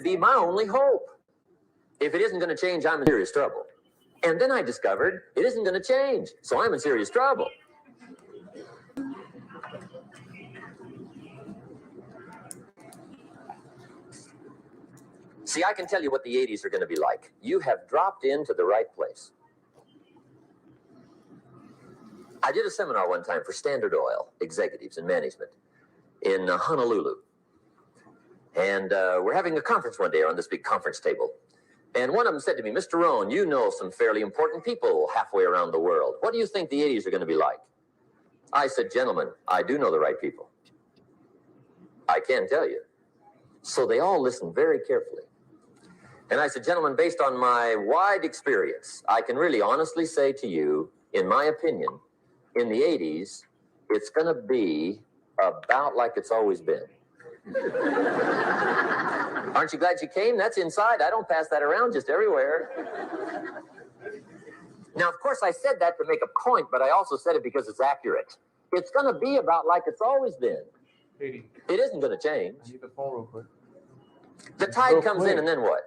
be my only hope. If it isn't going to change, I'm in serious trouble. And then I discovered it isn't going to change, so I'm in serious trouble. See, I can tell you what the 80s are going to be like. You have dropped into the right place. I did a seminar one time for Standard Oil executives and management in Honolulu. And we're having a conference one day on this big conference table. And one of them said to me, Mr. Rohn, you know some fairly important people halfway around the world. What do you think the 80s are going to be like? I said, gentlemen, I do know the right people. I can tell you. So they all listened very carefully. And I said, gentlemen, based on my wide experience, I can really honestly say to you, in my opinion, in the 80s, it's going to be about like it's always been. Aren't you glad you came? That's inside. I don't pass that around just everywhere. Now, of course, I said that to make a point, but I also said it because it's accurate. It's going to be about like it's always been. It isn't going to change. I need the phone real quick. The tide comes in, and then what?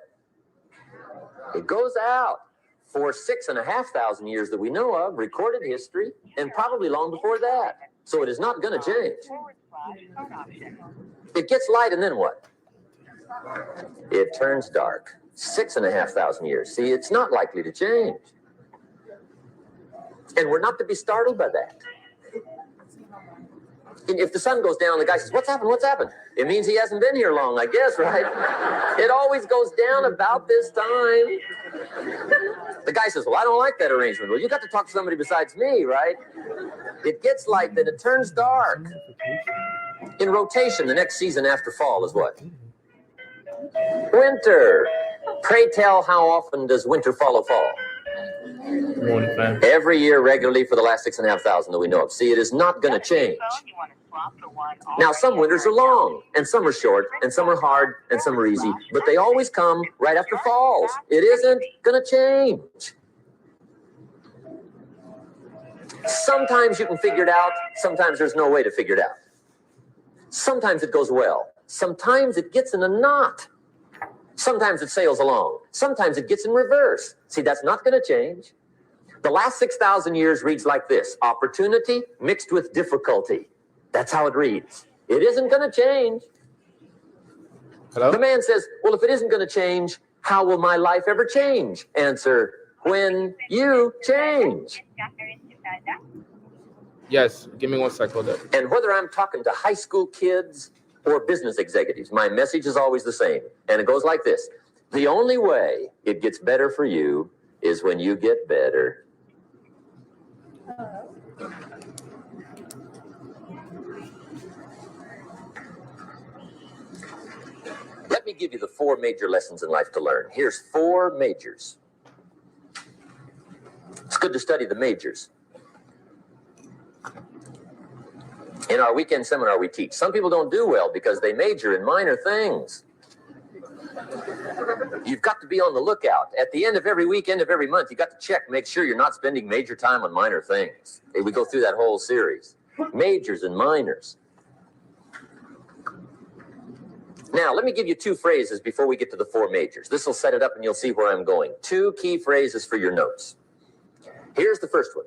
It goes out for 6,500 years that we know of, recorded history, and probably long before that. So it is not going to change. It gets light, and then what? It turns dark. 6,500 years. See, it's not likely to change. And we're not to be startled by that. If the sun goes down, the guy says, what's happened? What's happened? It means he hasn't been here long, I guess, right? It always goes down about this time. The guy says, well, I don't like that arrangement. Well, you got to talk to somebody besides me, right? It gets light, then it turns dark. In rotation, the next season after fall is what? Winter. Pray tell, how often does winter follow fall? Every year regularly for the last 6,500 that we know of. See, it is not going to change. Now, some winters are long, and some are short, and some are hard, and some are easy, but they always come right after falls. It isn't going to change. Sometimes you can figure it out. Sometimes there's no way to figure it out. Sometimes it goes well. Sometimes it gets in a knot. Sometimes it sails along. Sometimes it gets in reverse. See, that's not going to change. The last 6,000 years reads like this: opportunity mixed with difficulty. That's how it reads. It isn't going to change. Hello? The man says, well, if it isn't going to change, how will my life ever change? Answer, when you change. Yes, give me 1 second. Hold up. And whether I'm talking to high school kids or business executives, my message is always the same. And it goes like this: the only way it gets better for you is when you get better. Let me give you the 4 major lessons in life to learn. Here's 4 majors. It's good to study the majors. In our weekend seminar, we teach. Some people don't do well because they major in minor things. You've got to be on the lookout. At the end of every week, end of every month, you've got to check, make sure you're not spending major time on minor things. We go through that whole series. Majors and minors. Now, let me give you 2 phrases before we get to the 4 majors. This will set it up and you'll see where I'm going. 2 key phrases for your notes. Here's the first one.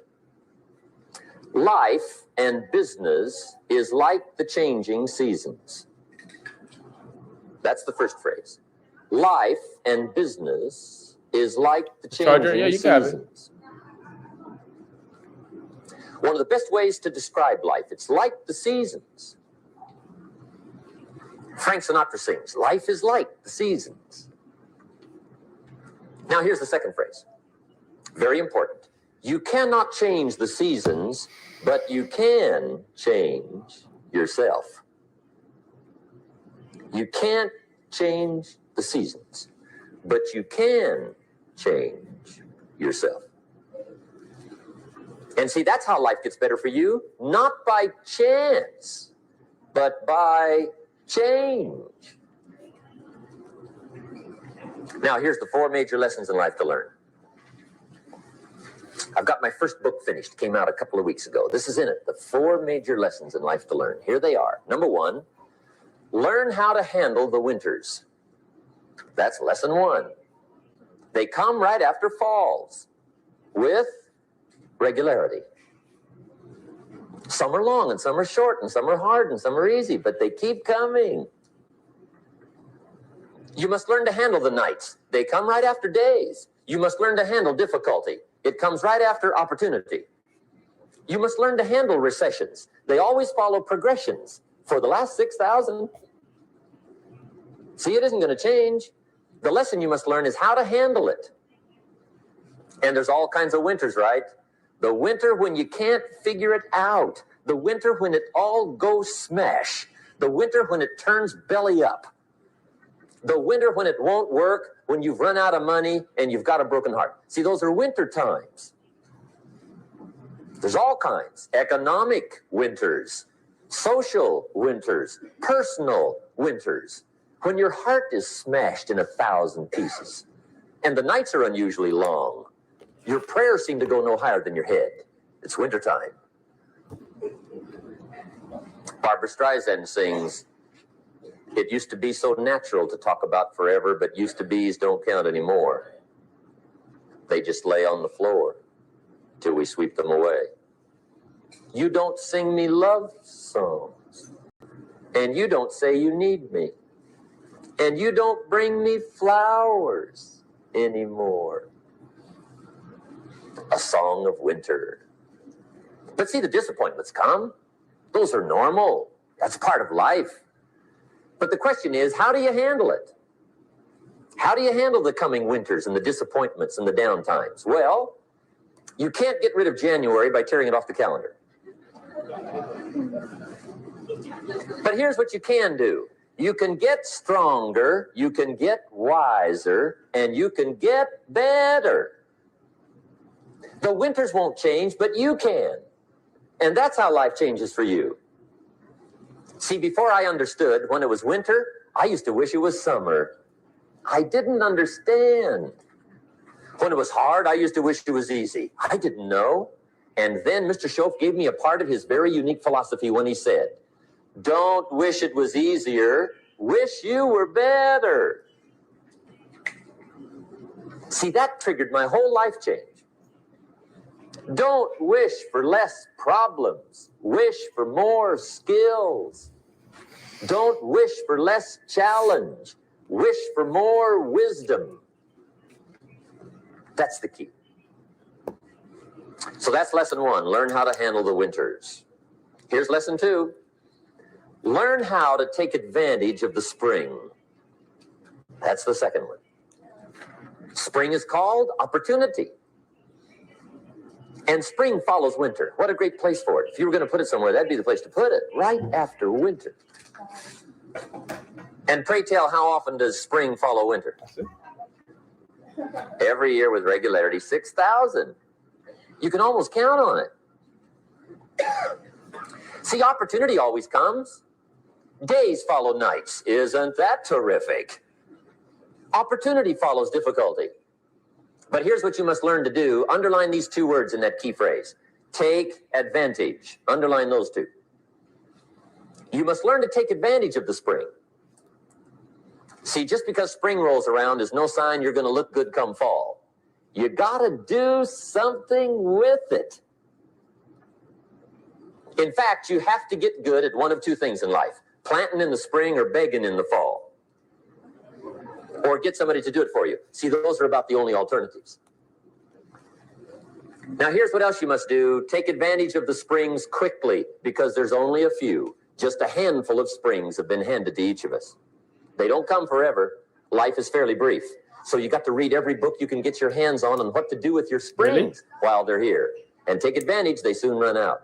Life and business is like the changing seasons. That's the first phrase. Life and business is like the changing seasons. One of the best ways to describe life, it's like the seasons. Frank Sinatra sings, life is like the seasons. Now here's the second phrase. Very important. You cannot change the seasons, but you can change yourself. You can't change the seasons, but you can change yourself. And see, that's how life gets better for you, not by chance, but by change. Now, here's the 4 major lessons in life to learn. I've got my first book finished. Came out a couple of weeks ago. This is in it. The 4 major lessons in life to learn. Here they are. Number 1, learn how to handle the winters. That's lesson one. They come right after falls with regularity. Some are long and some are short and some are hard and some are easy, but they keep coming. You must learn to handle the nights. They come right after days. You must learn to handle difficulty. It comes right after opportunity. You must learn to handle recessions. They always follow progressions. For the last 6,000, see, it isn't going to change. The lesson you must learn is how to handle it. And there's all kinds of winters, right? The winter when you can't figure it out. The winter when it all goes smash. The winter when it turns belly up. The winter when it won't work, when you've run out of money and you've got a broken heart. See, those are winter times. There's all kinds. Economic winters, social winters, personal winters. When your heart is smashed in 1,000 pieces and the nights are unusually long, your prayers seem to go no higher than your head. It's wintertime. Barbara Streisand sings, "It used to be so natural to talk about forever, but used to be's don't count anymore. They just lay on the floor till we sweep them away. You don't sing me love songs, and you don't say you need me, and you don't bring me flowers anymore." A song of winter. But see, the disappointments come. Those are normal. That's part of life. But the question is, how do you handle it? How do you handle the coming winters and the disappointments and the downtimes? Well, you can't get rid of January by tearing it off the calendar. But here's what you can do. You can get stronger, you can get wiser, and you can get better. The winters won't change, but you can. And that's how life changes for you. See, before I understood when it was winter, I used to wish it was summer. I didn't understand. When it was hard, I used to wish it was easy. I didn't know. And then Mr. Schoaf gave me a part of his very unique philosophy when he said, "Don't wish it was easier, wish you were better." See, that triggered my whole life change. Don't wish for less problems. Wish for more skills. Don't wish for less challenge. Wish for more wisdom. That's the key. So that's lesson one. Learn how to handle the winters. Here's lesson two. Learn how to take advantage of the spring. That's the second one. Spring is called opportunity. And spring follows winter. What a great place for it. If you were going to put it somewhere, that'd be the place to put it, right after winter. And pray tell, how often does spring follow winter? Every year with regularity, 6,000. You can almost count on it. See, opportunity always comes. Days follow nights. Isn't that terrific? Opportunity follows difficulty. But here's what you must learn to do. Underline these two words in that key phrase. Take advantage. Underline those two. You must learn to take advantage of the spring. See, just because spring rolls around is no sign you're going to look good come fall. You got to do something with it. In fact, you have to get good at one of two things in life. Planting in the spring or begging in the fall. Or get somebody to do it for you. See, those are about the only alternatives. Now, here's what else you must do. Take advantage of the springs quickly, because there's only a few. Just a handful of springs have been handed to each of us. They don't come forever. Life is fairly brief. So you got to read every book you can get your hands on what to do with your springs while they're here. And take advantage, they soon run out.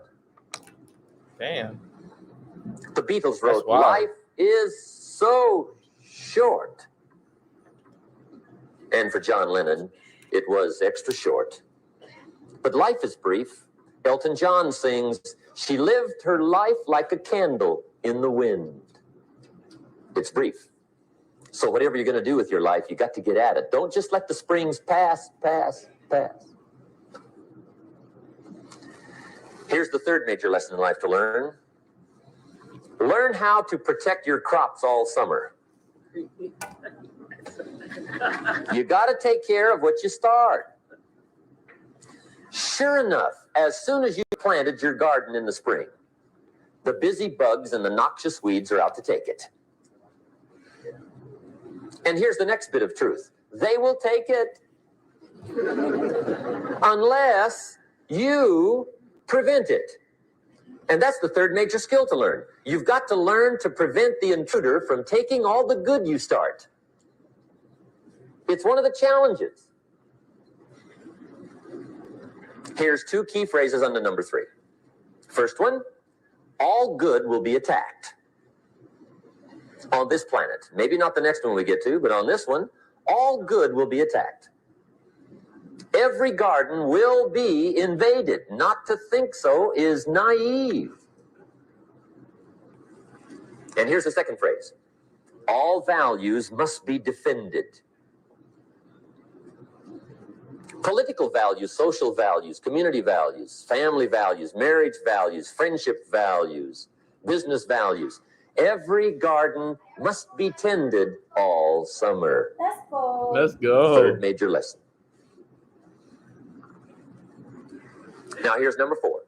Damn. The Beatles wrote, "Life is so short." And for John Lennon, it was extra short. But life is brief. Elton John sings, "She lived her life like a candle in the wind." It's brief. So whatever you're going to do with your life, you got to get at it. Don't just let the springs pass. Here's the third major lesson in life to learn. Learn how to protect your crops all summer. You got to take care of what you start. Sure enough, as soon as you planted your garden in the spring, the busy bugs and the noxious weeds are out to take it. And here's the next bit of truth. They will take it unless you prevent it. And that's the third major skill to learn. You've got to learn to prevent the intruder from taking all the good you start. It's one of the challenges. Here's two key phrases under number 3. First one, all good will be attacked. On this planet. Maybe not the next one we get to, but on this one, all good will be attacked. Every garden will be invaded. Not to think so is naive. And here's the second phrase. All values must be defended. Political values, social values, community values, family values, marriage values, friendship values, business values. Every garden must be tended all summer. Let's go. Let's go. Third major lesson. Now here's number 4.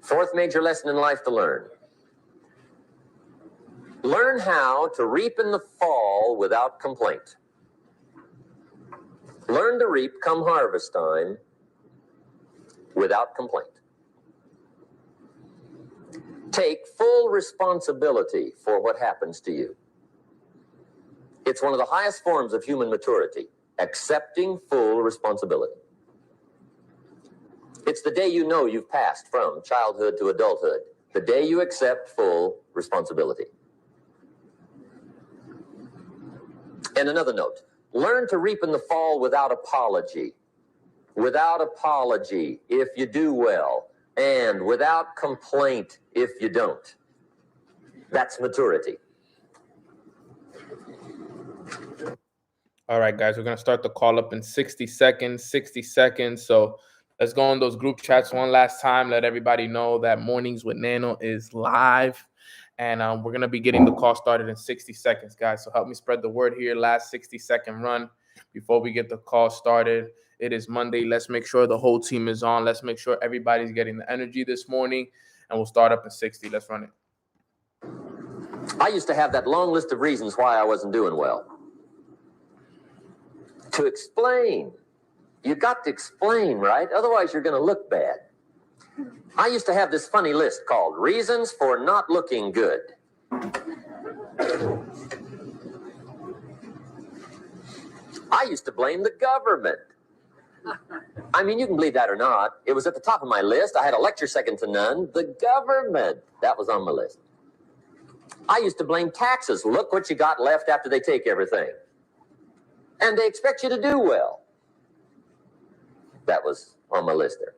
Fourth major lesson in life to learn. Learn how to reap in the fall without complaint. Learn to reap come harvest time without complaint. Take full responsibility for what happens to you. It's one of the highest forms of human maturity, accepting full responsibility. It's the day you know you've passed from childhood to adulthood, the day you accept full responsibility. And another note, learn to reap in the fall without apology. Without apology if you do well, and without complaint if you don't. That's maturity. All right, guys, we're going to start the call up in 60 seconds. 60 seconds. So let's go on those group chats one last time. Let everybody know that Mornings with Nano is live. And we're going to be getting the call started in 60 seconds, guys. So help me spread the word here. Last 60-second run before we get the call started. It is Monday. Let's make sure the whole team is on. Let's make sure everybody's getting the energy this morning. And we'll start up in 60. Let's run it. I used to have that long list of reasons why I wasn't doing well. To explain. You got to explain, right? Otherwise, you're going to look bad. I used to have this funny list called Reasons for Not Looking Good. I used to blame the government. I mean, you can believe that or not. It was at the top of my list. I had a lecture second to none. The government. That was on my list. I used to blame taxes. Look what you got left after they take everything. And they expect you to do well. That was on my list there.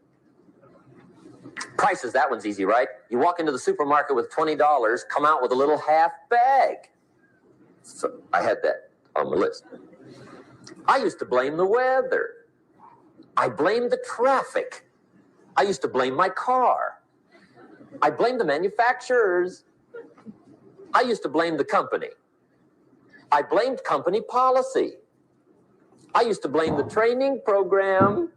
Prices, that one's easy, right? You walk into the supermarket with $20, come out with a little half bag. So I had that on my list. I used to blame the weather. I blamed the traffic. I used to blame my car. I blamed the manufacturers. I used to blame the company. I blamed company policy. I used to blame the training program.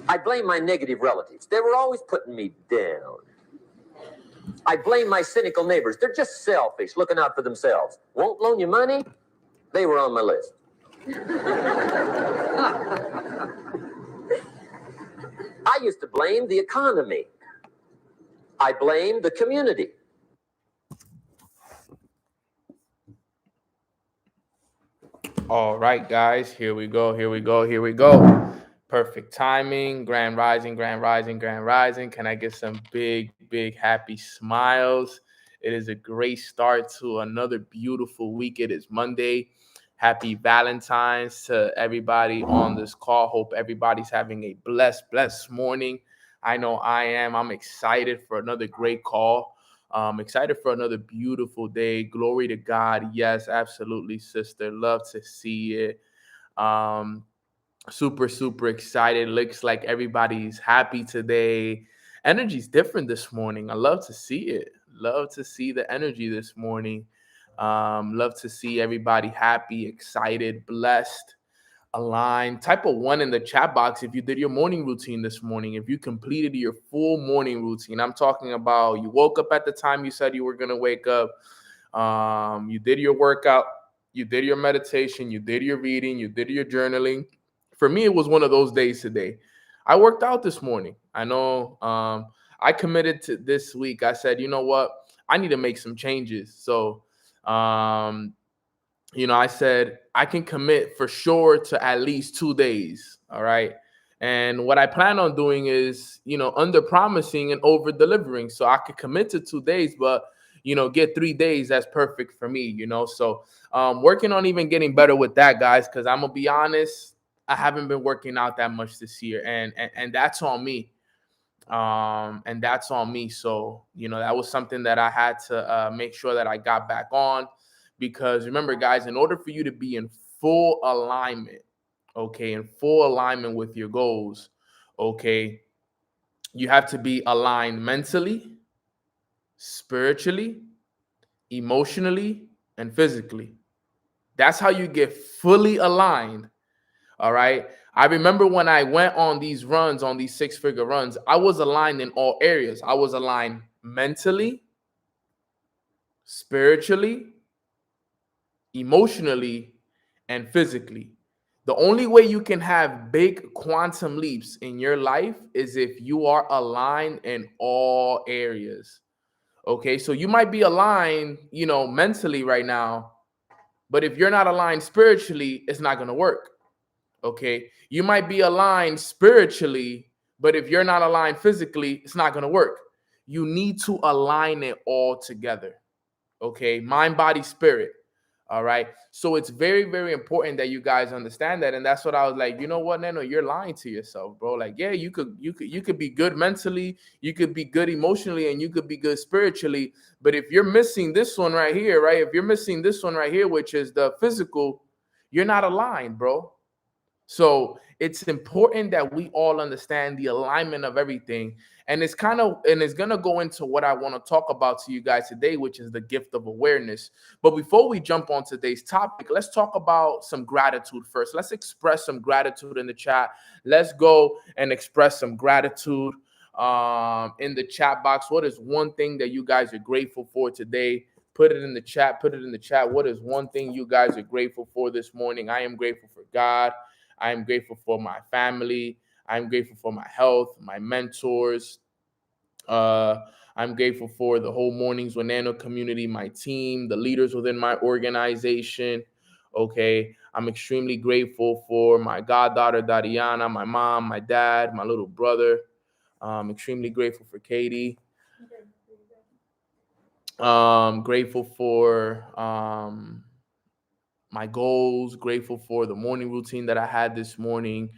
I blame my negative relatives. They were always putting me down. I blame my cynical neighbors. They're just selfish, looking out for themselves. Won't loan you money? They were on my list. I used to blame the economy. I blamed the community. All right, guys, here we go. Perfect timing. Grand rising. Can I get some big, happy smiles? It is a great start to another beautiful week. It is Monday. Happy Valentine's to everybody on this call. Hope everybody's having a blessed morning. I know I am. I'm excited for another great call. Excited for another beautiful day. Glory to God. Yes, absolutely, sister. Love to see it. Super excited. Looks like everybody's happy today. Energy's different this morning. I love to see it. Love to see the energy this morning. Love to see everybody happy, excited, blessed, aligned. Type a 1 in the chat box if you did your morning routine this morning, if you completed your full morning routine. I'm talking about you woke up at the time you said you were going to wake up. You did your workout, you did your meditation, you did your reading, you did your journaling. For me, it was one of those days today. I worked out this morning. I know I committed to this week. I said, you know what? I need to make some changes. So, I said I can commit for sure to at least 2 days. All right. And what I plan on doing is, under promising and over delivering. So I could commit to 2 days, but, get 3 days. That's perfect for me. So working on even getting better with that, guys, because I'm going to be honest, I haven't been working out that much this year. And that's on me. And that's on me. So, that was something that I had to make sure that I got back on. Because remember, guys, in order for you to be in full alignment, okay, in full alignment with your goals, okay, you have to be aligned mentally, spiritually, emotionally, and physically. That's how you get fully aligned. All right. I remember when I went on these runs, on these 6-figure runs, I was aligned in all areas. I was aligned mentally, spiritually, emotionally, and physically. The only way you can have big quantum leaps in your life is if you are aligned in all areas. Okay, so you might be aligned, mentally right now, but if you're not aligned spiritually, it's not going to work. Okay, you might be aligned spiritually, but if you're not aligned physically, it's not going to work. You need to align it all together. Okay, mind, body, spirit. All right. So it's very, very important that you guys understand that. And that's what I was like, you know what, Nano, you're lying to yourself, bro. Like, yeah, you could be good mentally, you could be good emotionally, and you could be good spiritually. But if you're missing this one right here, right? If you're missing this one right here, which is the physical, you're not aligned, bro. So it's important that we all understand the alignment of everything. And it's going to go into what I want to talk about to you guys today, which is the gift of awareness. But before we jump on today's topic, let's talk about some gratitude first. Let's express some gratitude in the chat. Let's go and express some gratitude in the chat box. What is one thing that you guys are grateful for today? Put it in the chat. Put it in the chat. What is one thing you guys are grateful for this morning? I am grateful for God. I am grateful for my family. I'm grateful for my health, my mentors. I'm grateful for the whole Mornings with Nano community, my team, the leaders within my organization. Okay. I'm extremely grateful for my goddaughter, Dariana, my mom, my dad, my little brother. I'm extremely grateful for Katie. Grateful for my goals, grateful for the morning routine that I had this morning.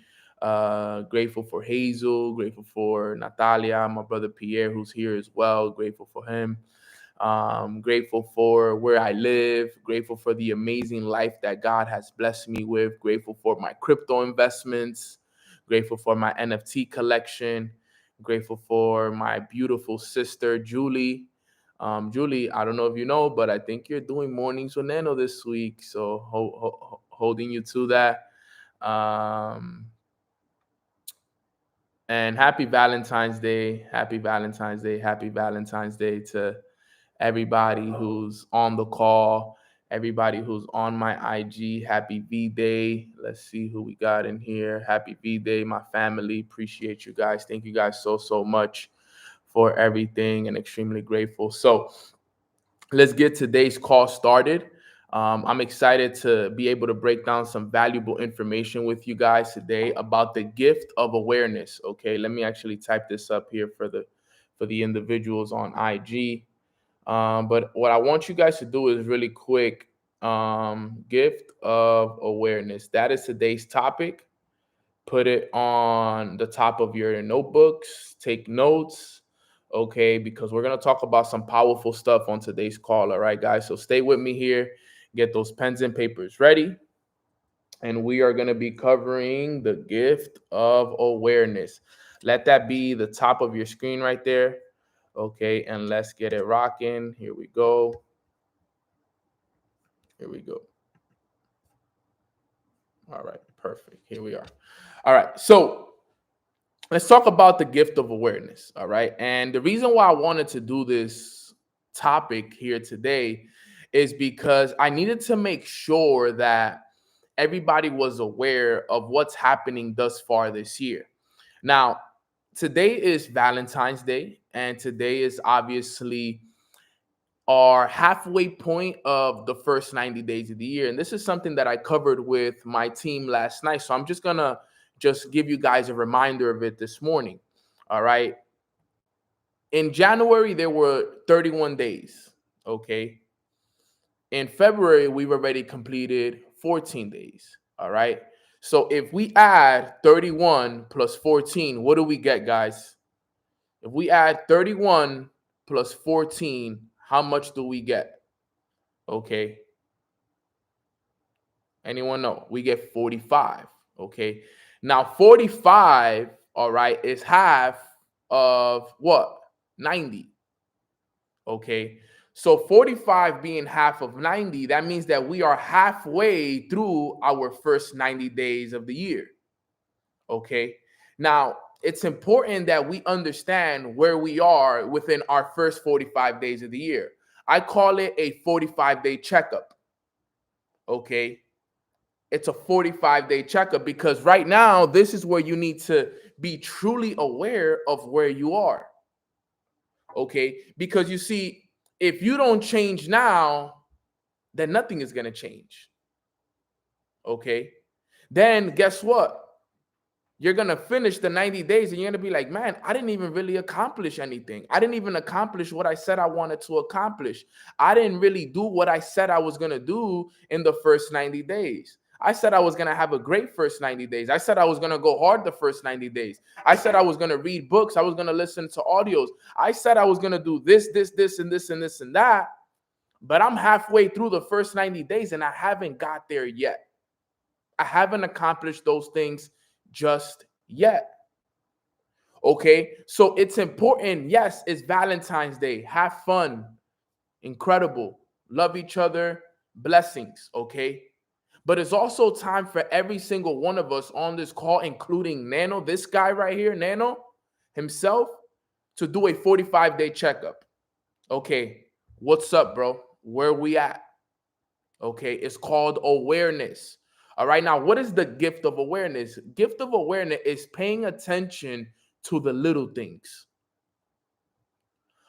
Grateful for Hazel, grateful for Natalia, my brother Pierre, who's here as well. Grateful for him. Grateful for where I live. Grateful for the amazing life that God has blessed me with. Grateful for my crypto investments. Grateful for my NFT collection. Grateful for my beautiful sister, Julie. Julie, I don't know if you know, but I think you're doing Mornings with Nano this week. So holding you to that. And happy Valentine's Day. Happy Valentine's Day. Happy Valentine's Day to everybody who's on the call, everybody who's on my IG. Happy V-Day. Let's see who we got in here. Happy V-Day, my family. Appreciate you guys. Thank you guys so much for everything and extremely grateful. So let's get today's call started. I'm excited to be able to break down some valuable information with you guys today about the gift of awareness. Okay, let me actually type this up here for the individuals on IG. But what I want you guys to do is really quick. Gift of awareness. That is today's topic. Put it on the top of your notebooks. Take notes. Okay, because we're going to talk about some powerful stuff on today's call. All right, guys. So stay with me here. Get those pens and papers ready. And we are going to be covering the gift of awareness. Let that be the top of your screen right there. Okay, and let's get it rocking. Here we go. Here we go. All right, perfect. Here we are. All right, so let's talk about the gift of awareness. All right, and the reason why I wanted to do this topic here today is because I needed to make sure that everybody was aware of what's happening thus far this year. Now, today is Valentine's Day, and today is obviously our halfway point of the first 90 days of the year. And this is something that I covered with my team last night. So I'm just going to just give you guys a reminder of it this morning. All right. In January, there were 31 days. Okay. In February, we've already completed 14 days. All right. So if we add 31 plus 14, what do we get, guys? If we add 31 plus 14, how much do we get? Okay. Anyone know? We get 45. Okay. Now, 45, all right, is half of what? 90. Okay. So 45 being half of 90, that means that we are halfway through our first 90 days of the year. Okay. Now, it's important that we understand where we are within our first 45 days of the year. I call it a 45-day checkup. Okay. It's a 45-day checkup because right now, this is where you need to be truly aware of where you are. Okay. Because you see, if you don't change now, then nothing is going to change. Okay. Then guess what? You're going to finish the 90 days and you're going to be like, man, I didn't even really accomplish anything. I didn't even accomplish what I said I wanted to accomplish. I didn't really do what I said I was going to do in the first 90 days. I said I was going to have a great first 90 days. I said I was going to go hard the first 90 days. I said I was going to read books. I was going to listen to audios. I said I was going to do this, and this, and this, and that. But I'm halfway through the first 90 days and I haven't got there yet. I haven't accomplished those things just yet. Okay, so it's important. Yes, it's Valentine's Day. Have fun. Incredible. Love each other. Blessings. Okay. But it's also time for every single one of us on this call, including Nano, this guy right here, Nano himself, to do a 45-day checkup. Okay, what's up, bro? Where we at? Okay, it's called awareness. All right, now what is the gift of awareness? Gift of awareness is paying attention to the little things.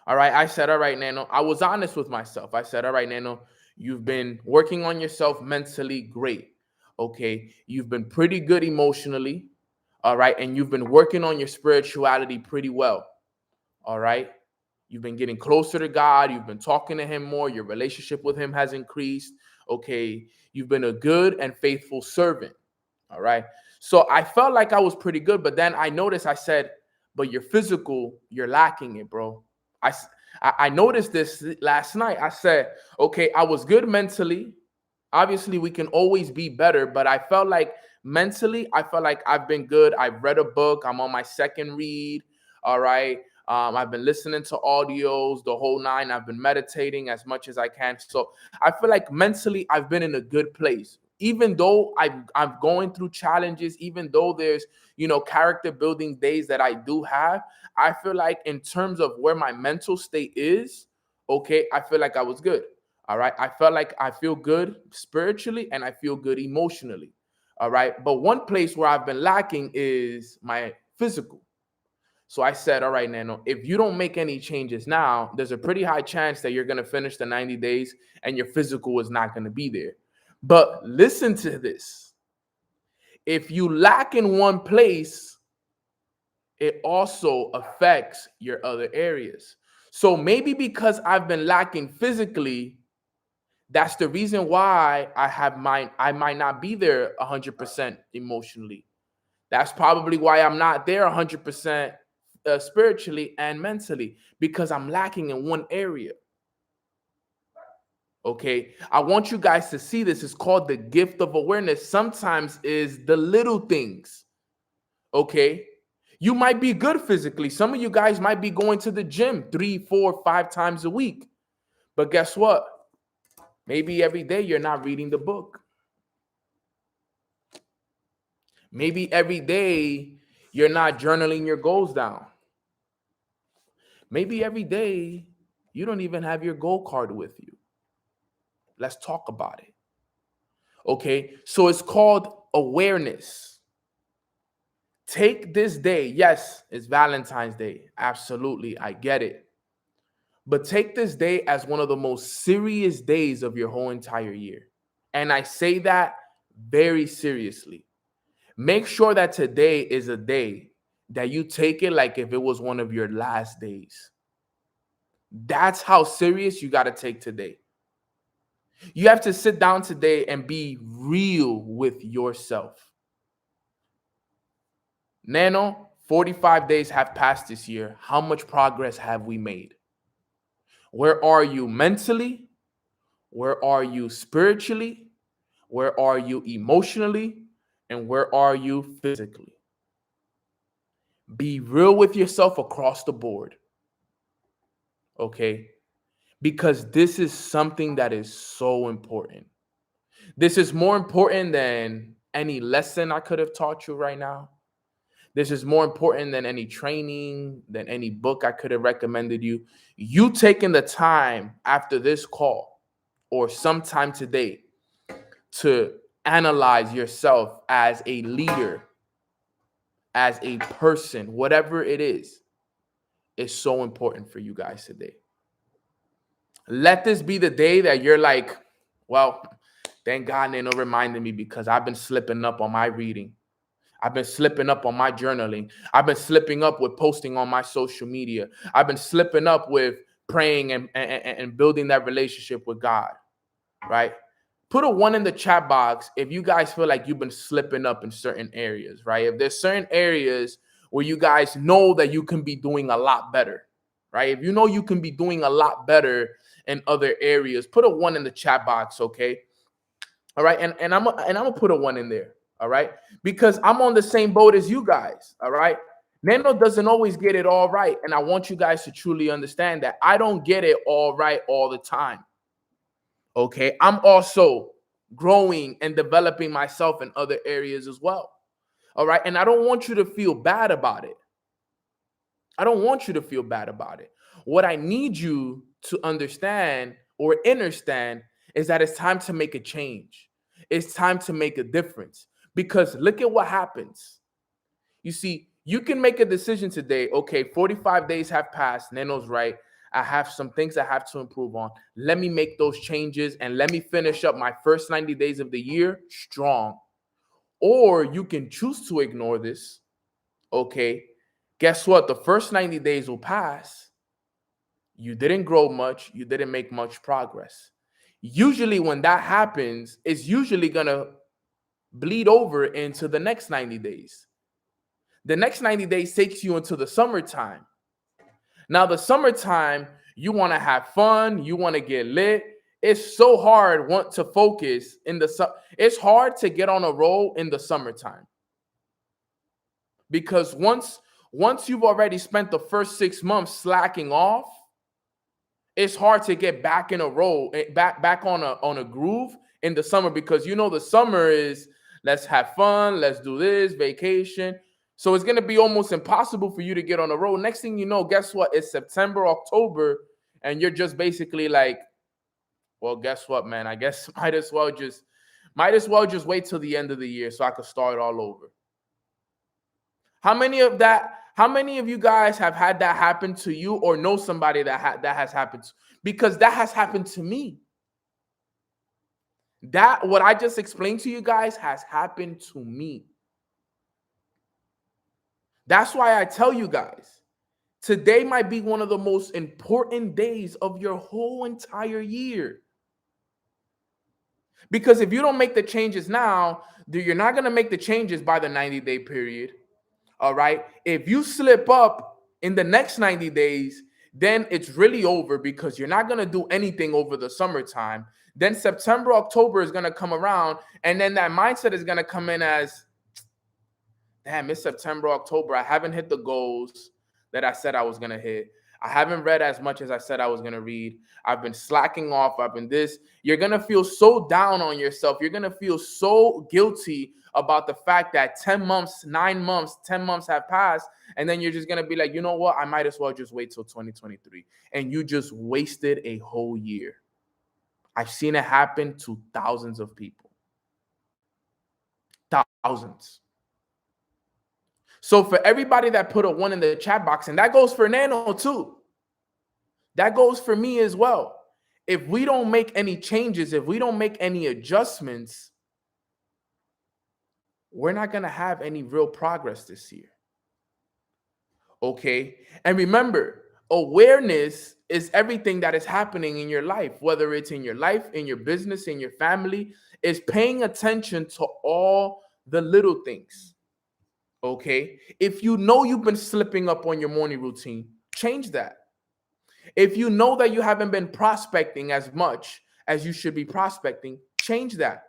All right, I said, all right, Nano, I was honest with myself. I said, all right, Nano, you've been working on yourself mentally, great. Okay, you've been pretty good emotionally. All right, and you've been working on your spirituality pretty well. All right, you've been getting closer to God. You've been talking to him more. Your relationship with him has increased. Okay, you've been a good and faithful servant. All right, so I felt like I was pretty good, but then I noticed, I said, but your physical, you're lacking it, bro. I noticed this last night. I said, okay, I was good mentally. Obviously, we can always be better, but I felt like mentally, I felt like I've been good. I've read a book. I'm on my second read. All right. I've been listening to audios, the whole nine. I've been meditating as much as I can. So I feel like mentally, I've been in a good place. Even though I'm going through challenges, even though there's, character building days that I do have, I feel like in terms of where my mental state is, okay, I feel like I was good. All right. I felt like I feel good spiritually and I feel good emotionally. All right. But one place where I've been lacking is my physical. So I said, all right, Nano, if you don't make any changes now, there's a pretty high chance that you're going to finish the 90 days and your physical is not going to be there. But listen to this. If you lack in one place, it also affects your other areas. So maybe because I've been lacking physically, that's the reason why I might not be there 100% emotionally. That's probably why I'm not there 100% spiritually and mentally, because I'm lacking in one area. Okay, I want you guys to see this. It's called the gift of awareness. Sometimes is the little things. Okay, you might be good physically. Some of you guys might be going to the gym 3, 4, 5 times a week. But guess what? Maybe every day you're not reading the book. Maybe every day you're not journaling your goals down. Maybe every day you don't even have your goal card with you. Let's talk about it. Okay, so it's called awareness. Take this day. Yes, it's Valentine's Day. Absolutely, I get it. But take this day as one of the most serious days of your whole entire year. And I say that very seriously. Make sure that today is a day that you take it like if it was one of your last days. That's how serious you got to take today. You have to sit down today and be real with yourself. Nano, 45 days have passed this year. How much progress have we made? Where are you mentally? Where are you spiritually? Where are you emotionally? And where are you physically? Be real with yourself across the board. Okay? Because this is something that is so important. This is more important than any lesson I could have taught you right now. This is more important than any training, than any book I could have recommended you. You taking the time after this call or sometime today to analyze yourself as a leader, as a person, whatever it is so important for you guys today. Let this be the day that you're like, well, thank God Nano reminded me because I've been slipping up on my reading. I've been slipping up on my journaling. I've been slipping up with posting on my social media. I've been slipping up with praying and building that relationship with God, right? Put a 1 in the chat box if you guys feel like you've been slipping up in certain areas, right? If there's certain areas where you guys know that you can be doing a lot better, right? If you know you can be doing a lot better in other areas, put a 1 in the chat box, okay? All right, and I'm gonna put a 1 in there, all right, because I'm on the same boat as you guys, all right. Nano doesn't always get it all right, and I want you guys to truly understand that I don't get it all right all the time. Okay, I'm also growing and developing myself in other areas as well. All right, and I don't want you to feel bad about it. I don't want you to feel bad about it. What I need you to understand or understand is that it's time to make a change. It's time to make a difference because look at what happens. You see, you can make a decision today. Okay, 45 days have passed. Nano's right. I have some things I have to improve on. Let me make those changes and let me finish up my first 90 days of the year strong. Or you can choose to ignore this. Okay, guess what? The first 90 days will pass. You didn't grow much. You didn't make much progress. Usually when that happens, it's usually going to bleed over into the next 90 days. The next 90 days takes you into the summertime. Now, the summertime, you want to have fun. You want to get lit. It's so hard to focus in the it's hard to get on a roll in the summertime. Because once you've already spent the first 6 months slacking off, it's hard to get back in a row, back on a groove in the summer because you know the summer is let's have fun, let's do this, vacation. So it's going to be almost impossible for you to get on a road. Next thing you know, guess what? It's September, October, and you're just basically like, well, guess what, man? I guess might as well just wait till the end of the year so I could start all over. How many of you guys have had that happen to you or know somebody that has happened to? Because that has happened to me. That what I just explained to you guys has happened to me. That's why I tell you guys, today might be one of the most important days of your whole entire year. Because if you don't make the changes now, you're not going to make the changes by the 90-day period. All right. If you slip up in the next 90 days, then it's really over because you're not going to do anything over the summertime. Then September, October is going to come around. And then that mindset is going to come in as, damn, it's September, October. I haven't hit the goals that I said I was going to hit. I haven't read as much as I said I was going to read. I've been slacking off. I've been this. You're going to feel so down on yourself. You're going to feel so guilty about the fact that 10 months, 9 months, 10 months have passed. And then you're just going to be like, you know what? I might as well just wait till 2023. And you just wasted a whole year. I've seen it happen to thousands of people. Thousands. So for everybody that put a 1 in the chat box, and that goes for Nano too. That goes for me as well. If we don't make any changes, if we don't make any adjustments, we're not going to have any real progress this year. Okay? And remember, awareness is everything that is happening in your life, whether it's in your life, in your business, in your family, is paying attention to all the little things. Okay? If you know you've been slipping up on your morning routine, change that. If you know that you haven't been prospecting as much as you should be prospecting, change that.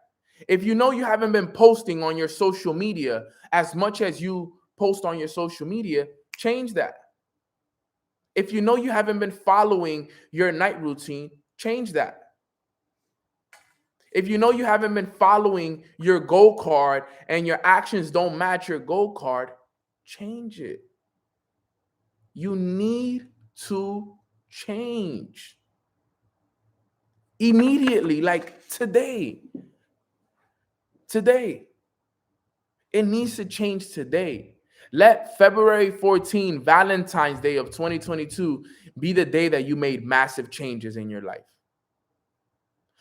If you know you haven't been posting on your social media as much as you post on your social media, change that. If you know you haven't been following your night routine, change that. If you know you haven't been following your goal card and your actions don't match your goal card, change it. You need to change immediately, like today. Today. It needs to change today. Let February 14, Valentine's Day of 2022, be the day that you made massive changes in your life.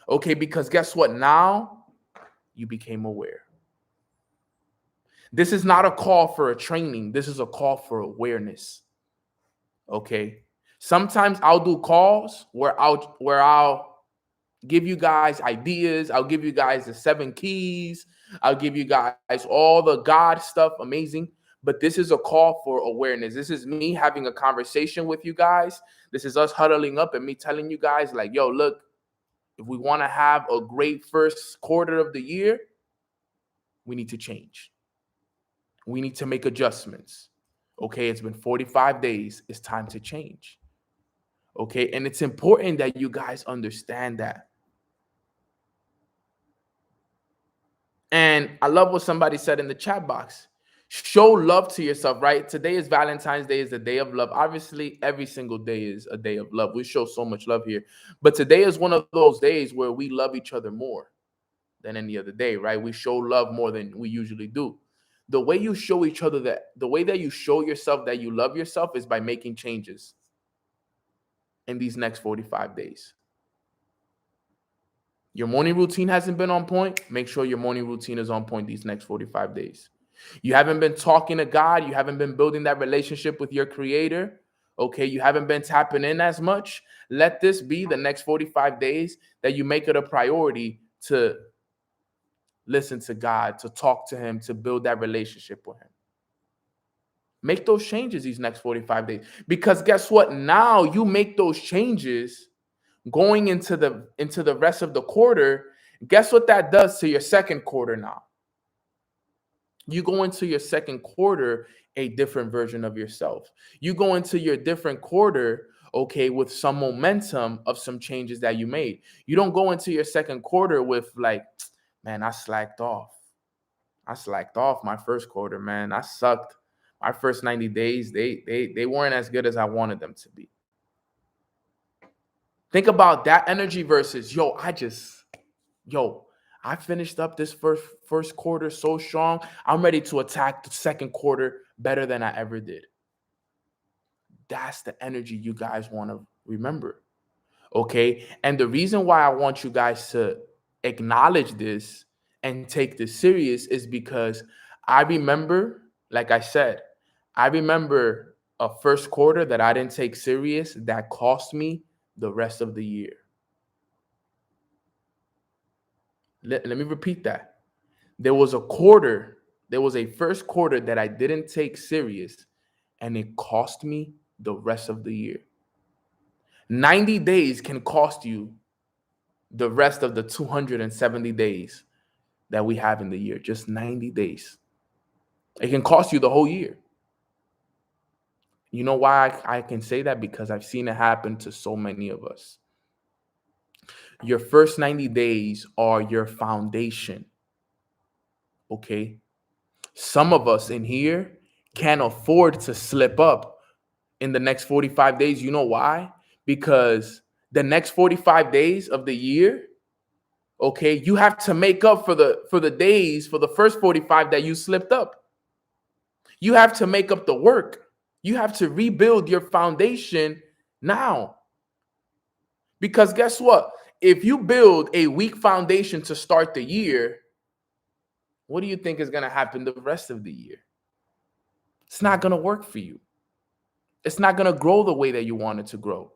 Okay, because guess what? Now you became aware. This is not a call for a training. This is a call for awareness. Okay. Sometimes I'll do calls where I'll give you guys ideas. I'll give you guys the 7 keys. I'll give you guys all the God stuff. Amazing. But this is a call for awareness. This is me having a conversation with you guys. This is us huddling up and me telling you guys like, yo, look, if we want to have a great first quarter of the year, we need to change. We need to make adjustments. Okay, it's been 45 days. It's time to change. Okay, and it's important that you guys understand that. And I love what somebody said in the chat box. Show love to yourself, right? Today is Valentine's Day, is the day of love. Obviously, every single day is a day of love. We show so much love here. But today is one of those days where we love each other more than any other day, right? We show love more than we usually do. The way you show each other that, the way that you show yourself that you love yourself is by making changes in these next 45 days. Your morning routine hasn't been on point. Make sure your morning routine is on point these next 45 days. You haven't been talking to God. You haven't been building that relationship with your creator. Okay, you haven't been tapping in as much. Let this be the next 45 days that you make it a priority to listen to God, to talk to him, to build that relationship with him. Make those changes these next 45 days. Because guess what? Now you make those changes going into the rest of the quarter. Guess what that does to your second quarter now? You go into your second quarter a different version of yourself. You go into your different quarter, okay, with some momentum of some changes that you made. You don't go into your second quarter with like, man, I slacked off. I slacked off my first quarter, man. I sucked. My first 90 days, they weren't as good as I wanted them to be. Think about that energy versus, I finished up this first quarter so strong. I'm ready to attack the second quarter better than I ever did. That's the energy you guys want to remember. Okay? And the reason why I want you guys to acknowledge this and take this serious is because I remember, like I said, I remember a first quarter that I didn't take serious that cost me the rest of the year. Let me repeat that. There was a first quarter that I didn't take serious, and it cost me the rest of the year. 90 days can cost you the rest of the 270 days that we have in the year. Just 90 days. It can cost you the whole year. You know why I can say that? Because I've seen it happen to so many of us. Your first 90 days are your foundation. Okay. Some of us in here can't afford to slip up in the next 45 days. You know why? Because the next 45 days of the year, okay, you have to make up for the days for the first 45 that you slipped up. You have to make up the work. You have to rebuild your foundation now. Because guess what? If you build a weak foundation to start the year, what do you think is going to happen the rest of the year? It's not going to work for you. It's not going to grow the way that you want it to grow.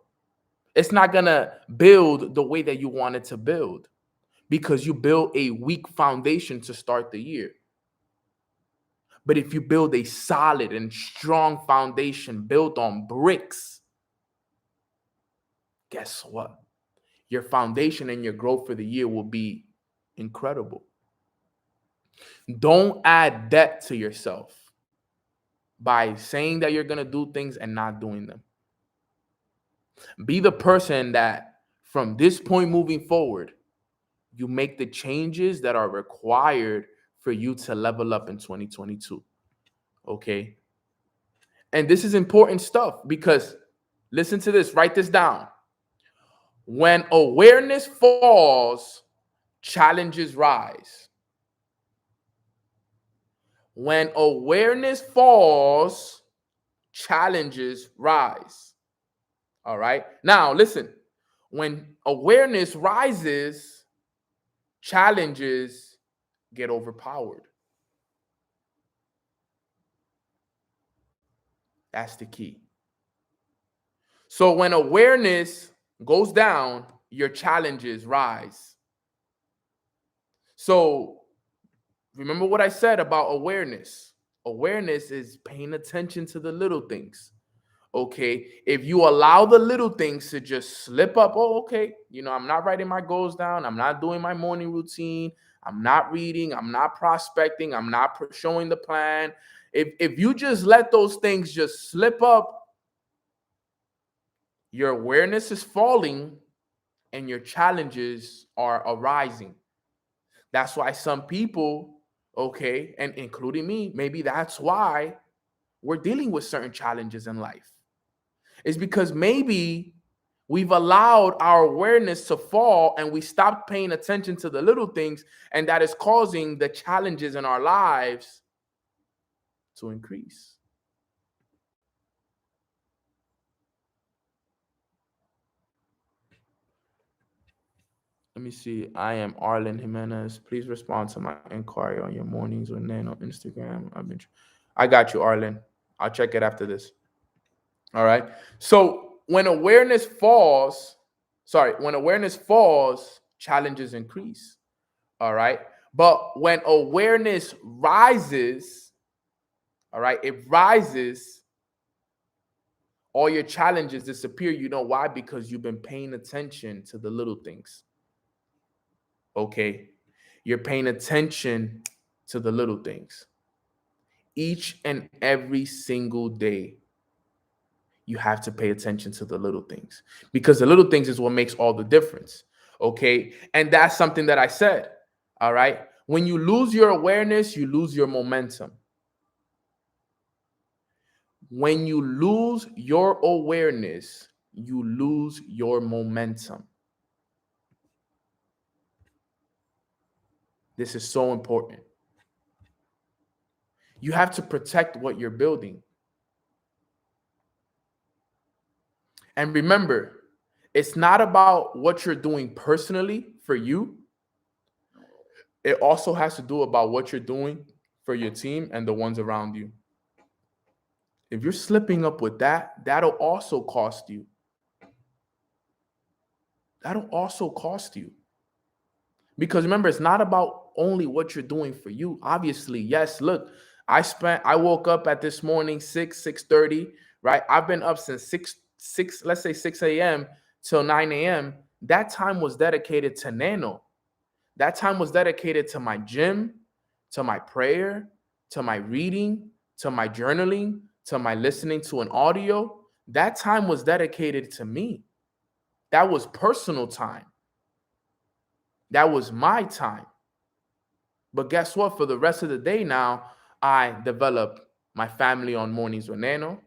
It's not going to build the way that you want it to build because you built a weak foundation to start the year. But if you build a solid and strong foundation built on bricks, guess what? Your foundation and your growth for the year will be incredible. Don't add debt to yourself by saying that you're going to do things and not doing them. Be the person that from this point moving forward, you make the changes that are required for you to level up in 2022. Okay. And this is important stuff because listen to this, write this down. When awareness falls, challenges rise. When awareness falls, challenges rise. All right. Now, listen, when awareness rises, challenges get overpowered. That's the key. So when awareness goes down, your challenges rise. So remember what I said about awareness. Awareness is paying attention to the little things. Okay. If you allow the little things to just slip up, oh, okay. I'm not writing my goals down. I'm not doing my morning routine. I'm not reading. I'm not prospecting. I'm not showing the plan. If you just let those things just slip up, your awareness is falling and your challenges are arising. That's why some people, okay, and including me, maybe that's why we're dealing with certain challenges in life. It's because maybe we've allowed our awareness to fall and we stopped paying attention to the little things, and that is causing the challenges in our lives to increase. Let me see. I am Arlen Jimenez. Please respond to my inquiry on your mornings with Nan on Instagram. I got you, Arlen. I'll check it after this. All right. So when awareness falls, challenges increase. All right. But when awareness rises, all right, it rises, all your challenges disappear. You know why? Because you've been paying attention to the little things. Okay. You're paying attention to the little things. Each and every single day, you have to pay attention to the little things because the little things is what makes all the difference. Okay. And that's something that I said. All right. When you lose your awareness, you lose your momentum. When you lose your awareness, you lose your momentum. This is so important. You have to protect what you're building. And remember, it's not about what you're doing personally for you. It also has to do about what you're doing for your team and the ones around you. If you're slipping up with that, that'll also cost you. That'll also cost you. Because remember, it's not about only what you're doing for you. Obviously, yes, look, I woke up at this morning, 6:30, right? I've been up since 6 a.m. till 9 a.m. That time was dedicated to Nano. That time was dedicated to my gym, to my prayer, to my reading, to my journaling, to my listening to an audio, that time was dedicated to me. That was personal time. That was my time. But guess what? For the rest of the day now, I develop my family on Mornings with Nano.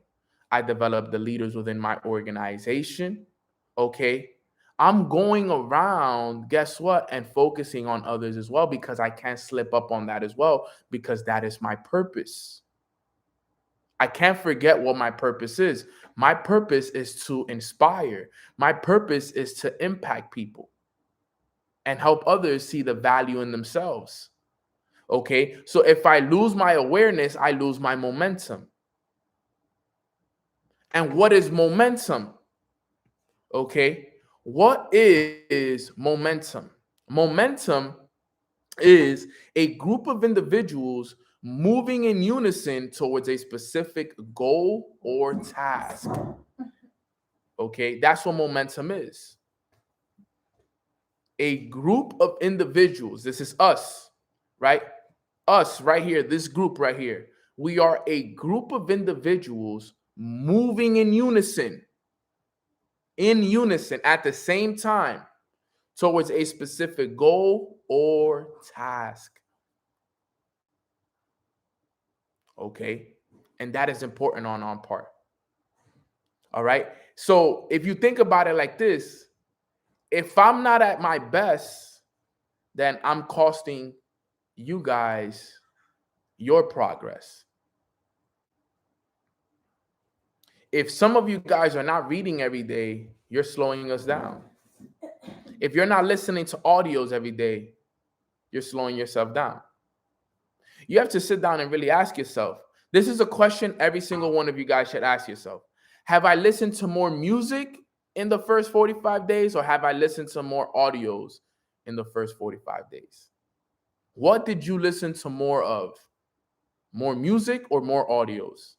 I develop the leaders within my organization. Okay. I'm going around, guess what? And focusing on others as well, because I can't slip up on that as well, because that is my purpose. I can't forget what my purpose is. My purpose is to inspire. My purpose is to impact people and help others see the value in themselves. Okay, so if I lose my awareness, I lose my momentum. And what is momentum? Okay, what is momentum? Momentum is a group of individuals moving in unison towards a specific goal or task. Okay, that's what momentum is. A group of individuals, this is us, right? Us right here, this group right here. We are a group of individuals moving in unison at the same time towards a specific goal or task. Okay, and that is important on our part. All right, so if you think about it like this, if I'm not at my best, then I'm costing you guys your progress. If some of you guys are not reading every day, you're slowing us down. If you're not listening to audios every day, you're slowing yourself down. You have to sit down and really ask yourself. This is a question every single one of you guys should ask yourself. Have I listened to more music in the first 45 days, or have I listened to more audios in the first 45 days? What did you listen to more of? More music or more audios?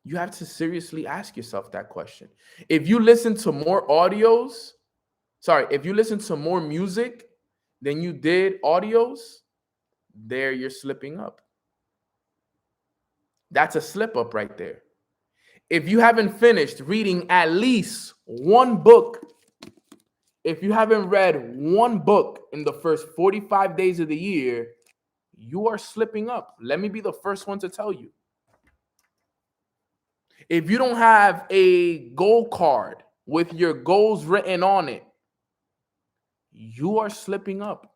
You have to seriously ask yourself that question. If you listen to more if you listen to more music than you did audios, there you're slipping up. That's a slip up right there. If you haven't finished reading at least one book, if you haven't read one book in the first 45 days of the year, you are slipping up. Let me be the first one to tell you. If you don't have a goal card with your goals written on it, you are slipping up.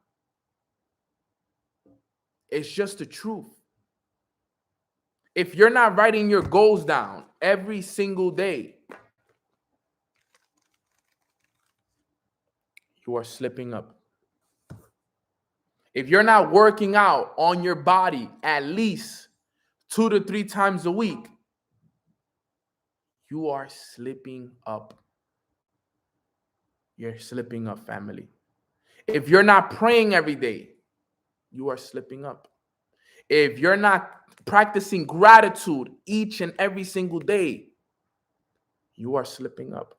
It's just the truth. If you're not writing your goals down every single day, you are slipping up. If you're not working out on your body at least 2 to 3 times a week, you are slipping up. You're slipping up, family. If you're not praying every day, you are slipping up. If you're not practicing gratitude each and every single day, you are slipping up.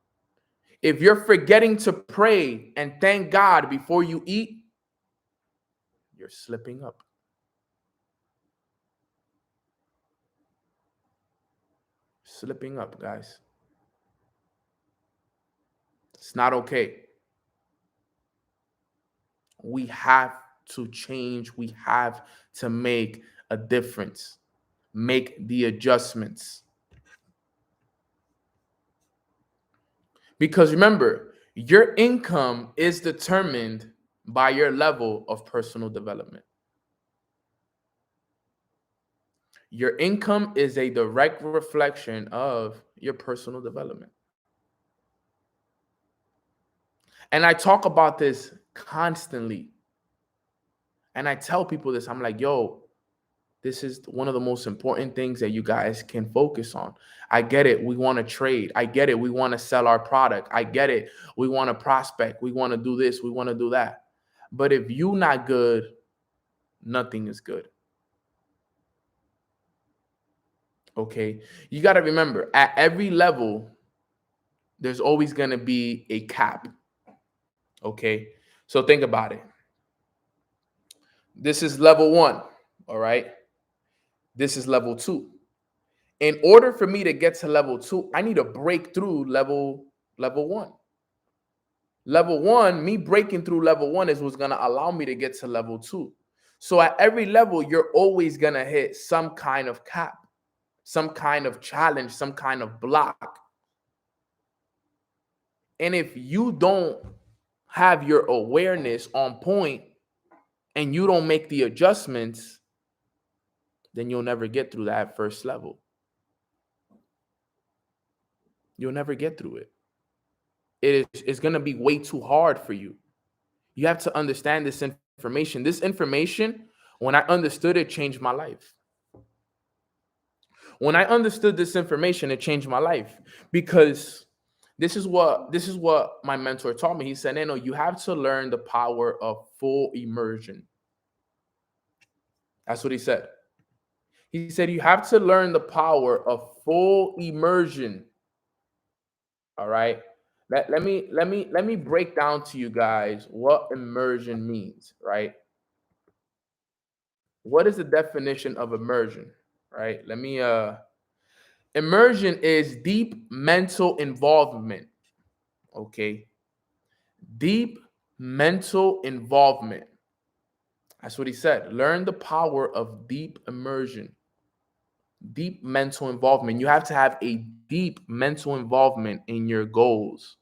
If you're forgetting to pray and thank God before you eat, you're slipping up. Slipping up, guys. It's not okay. We have to change. We have to make a difference. Make the adjustments. Because remember, your income is determined by your level of personal development. Your income is a direct reflection of your personal development. And I talk about this constantly. And I tell people this. I'm like, yo, this is one of the most important things that you guys can focus on. I get it. We want to trade. I get it. We want to sell our product. I get it. We want to prospect. We want to do this. We want to do that. But if you're not good, nothing is good. Okay. You got to remember, at every level, there's always going to be a cap. Okay. So think about it. This is level 1. All right. This is level 2. In order for me to get to level 2, I need to break through level 1. Level 1, me breaking through level 1 is what's going to allow me to get to level 2. So at every level, you're always going to hit some kind of cap, some kind of challenge, some kind of block. And if you don't have your awareness on point and you don't make the adjustments, then you'll never get through that first level. You'll never get through it. It's going to be way too hard for you. You have to understand this information. This information, when I understood it, changed my life. When I understood this information, it changed my life, because this is what my mentor taught me. He said, "Nano, you have to learn the power of full immersion." That's what he said. He said, you have to learn the power of full immersion. All right. Let me break down to you guys what immersion means, right? What is the definition of immersion? Right? Immersion is deep mental involvement. Okay. Deep mental involvement. That's what he said. Learn the power of deep immersion. Deep mental involvement. You have to have a deep mental involvement in your goals.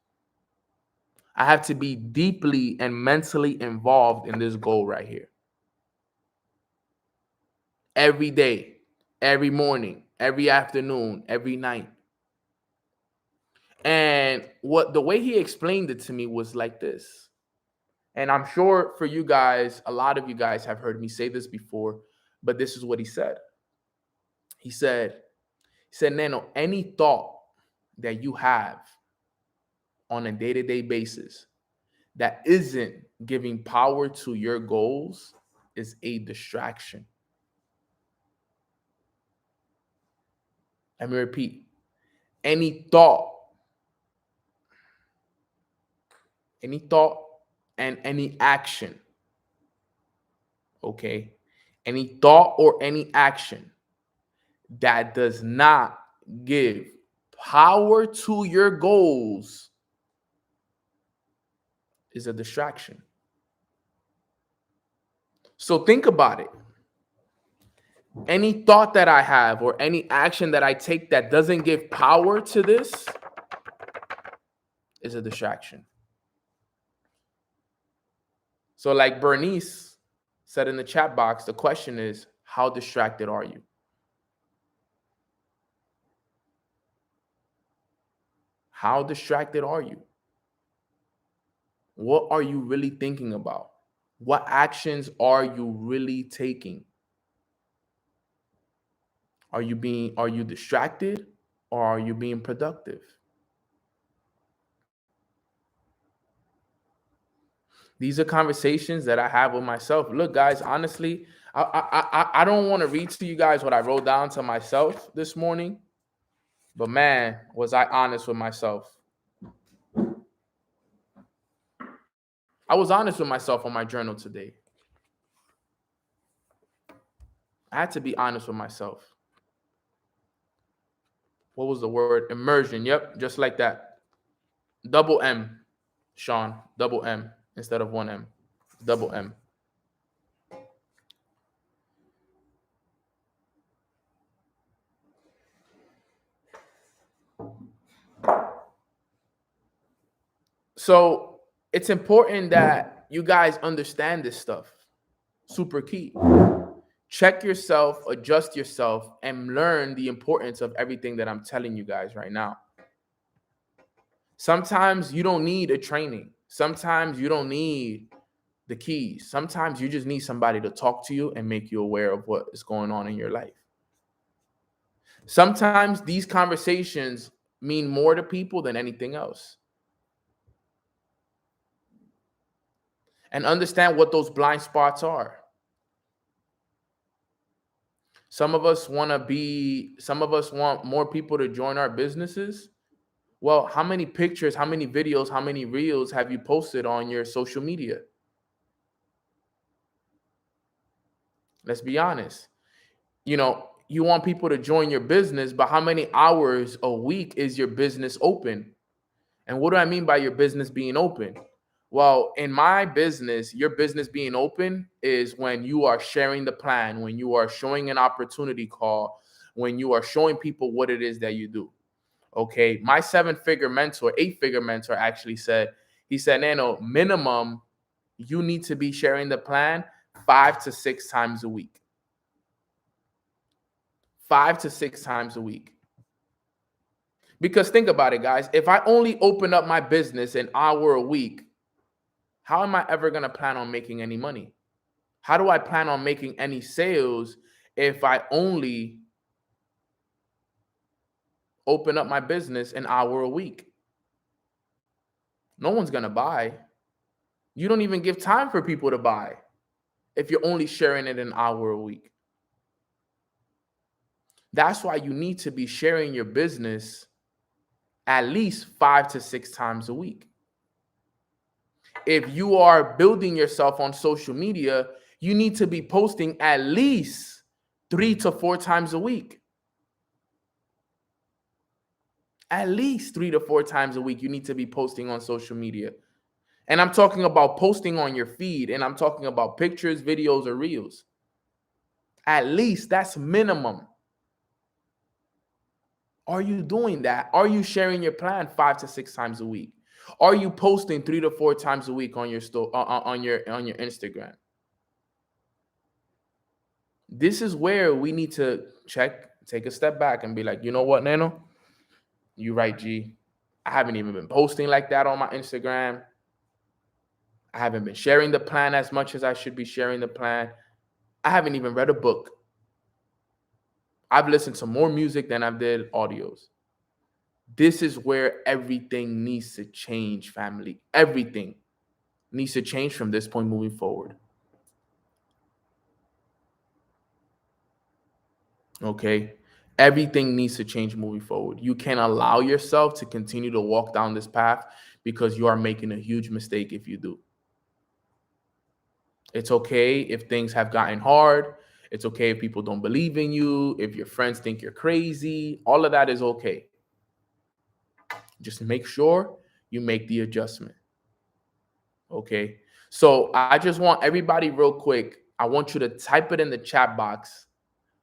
I have to be deeply and mentally involved in this goal right here. Every day, every morning, every afternoon, every night. And the way he explained it to me was like this. And I'm sure for you guys, a lot of you guys have heard me say this before, but this is what he said. He said, Nano, any thought that you have on a day-to-day basis that isn't giving power to your goals is a distraction. Let me repeat. Any thought and any action, okay? Any thought or any action that does not give power to your goals is a distraction. So think about it. Any thought that I have or any action that I take that doesn't give power to this is a distraction. So like Bernice said in the chat box, the question is, how distracted are you? How distracted are you? What are you really thinking about? What actions are you really taking? Are you distracted, or are you being productive? These are conversations that I have with myself. Look, guys, honestly, I don't want to read to you guys what I wrote down to myself this morning, but man, was I honest with myself. I was honest with myself on my journal today. I had to be honest with myself. What was the word? Immersion. Yep, just like that. Double M, Sean. Double M instead of one M. Double M. So it's important that you guys understand this stuff. Super key. Check yourself, adjust yourself, and learn the importance of everything that I'm telling you guys right now. Sometimes you don't need a training. Sometimes you don't need the keys. Sometimes you just need somebody to talk to you and make you aware of what is going on in your life. Sometimes these conversations mean more to people than anything else. And understand what those blind spots are. Some of us want more people to join our businesses. Well, how many pictures, how many videos, how many reels have you posted on your social media? Let's be honest. You you want people to join your business, but how many hours a week is your business open? And what do I mean by your business being open? Well, in my business, your business being open is when you are sharing the plan, when you are showing an opportunity call, when you are showing people what it is that you do. Okay. My 7-figure mentor, 8-figure mentor actually said, he said, Nano, minimum, you need to be sharing the plan 5 to 6 times a week. 5 to 6 times a week. Because think about it, guys. If I only open up my business an hour a week, how am I ever going to plan on making any money? How do I plan on making any sales if I only open up my business an hour a week? No one's going to buy. You don't even give time for people to buy if you're only sharing it an hour a week. That's why you need to be sharing your business at least 5 to 6 times a week. If you are building yourself on social media, you need to be posting at least 3 to 4 times a week. At least 3 to 4 times a week, you need to be posting on social media. And I'm talking about posting on your feed, and I'm talking about pictures, videos, or reels. At least that's minimum. Are you doing that? Are you sharing your plan 5 to 6 times a week? Are you posting 3 to 4 times a week on your on your Instagram? This is where we need to take a step back and be like, you know what, Nano? You right, G. I haven't even been posting like that on my Instagram. I haven't been sharing the plan as much as I should be sharing the plan. I haven't even read a book. I've listened to more music than I've did audios. This is where everything needs to change, family. Everything needs to change from this point moving forward. Okay? Everything needs to change moving forward. You can't allow yourself to continue to walk down this path because you are making a huge mistake if you do. It's okay if things have gotten hard. It's okay if people don't believe in you, if your friends think you're crazy. All of that is okay. Just make sure you make the adjustment. Okay? So I just want everybody real quick, I want you to type it in the chat box.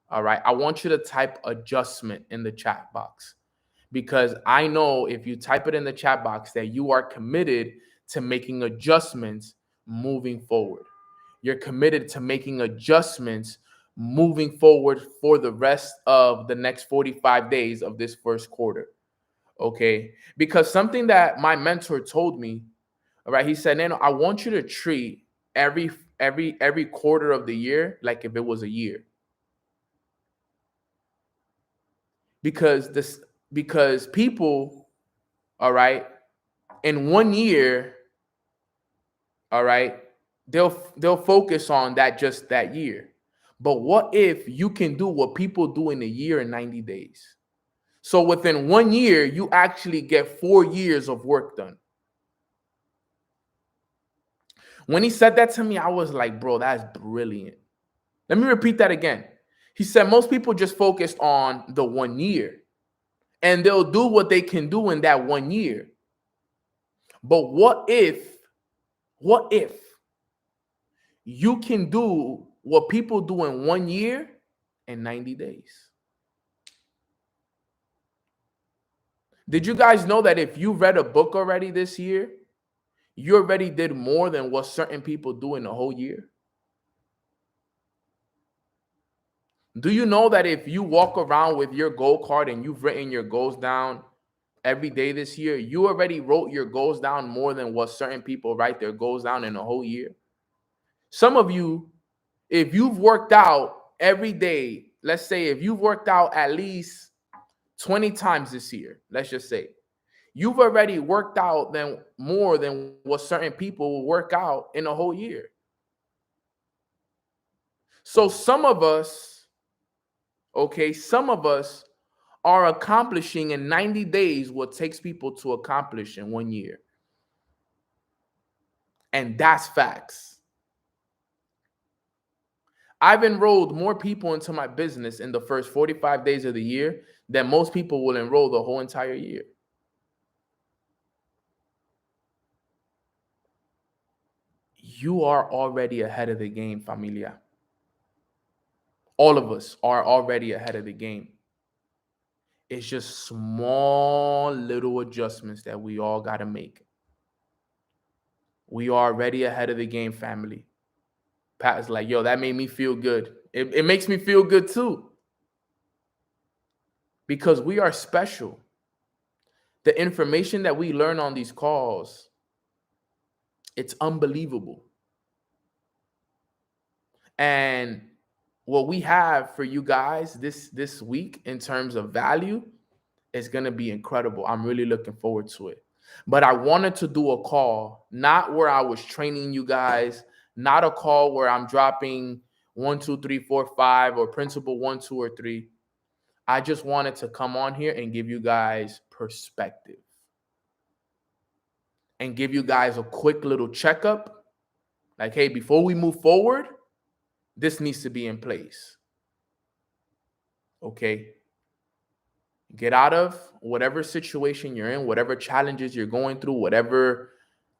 All right? I want you to type adjustment in the chat box, because I know if you type it in the chat box that you are committed to making adjustments moving forward. You're committed to making adjustments moving forward for the rest of the next 45 days of this first quarter. Okay? Because something that my mentor told me, all right, he said, Nano, I want you to treat every quarter of the year like if it was a year. Because people, all right, in 1 year, all right, they'll focus on just that year. But what if you can do what people do in a year and 90 days? So within 1 year, you actually get 4 years of work done. When he said that to me, I was like, bro, that's brilliant. Let me repeat that again. He said most people just focused on the 1 year, and they'll do what they can do in that 1 year. But what if you can do what people do in 1 year and 90 days? Did you guys know that if you read a book already this year, you already did more than what certain people do in a whole year? Do you know that if you walk around with your goal card and you've written your goals down every day this year, you already wrote your goals down more than what certain people write their goals down in a whole year? Some of you, if you've worked out every day, let's say if you've worked out at least 20 times this year, let's just say, you've already worked out more than what certain people will work out in a whole year. So some of us are accomplishing in 90 days what takes people to accomplish in 1 year. And that's facts. I've enrolled more people into my business in the first 45 days of the year than most people will enroll the whole entire year. You are already ahead of the game, familia. All of us are already ahead of the game. It's just small little adjustments that we all got to make. We are already ahead of the game, family. Pat is like, yo, that made me feel good. It makes me feel good too. Because we are special. The information that we learn on these calls, it's unbelievable. And what we have for you guys this week in terms of value is going to be incredible. I'm really looking forward to it. But I wanted to do a call, not where I was training you guys, not a call where I'm dropping 1, 2, 3, 4, 5 or principle 1, 2, or 3. I just wanted to come on here and give you guys perspective and give you guys a quick little checkup. Like, hey, before we move forward, this needs to be in place. Okay. Get out of whatever situation you're in, whatever challenges you're going through, whatever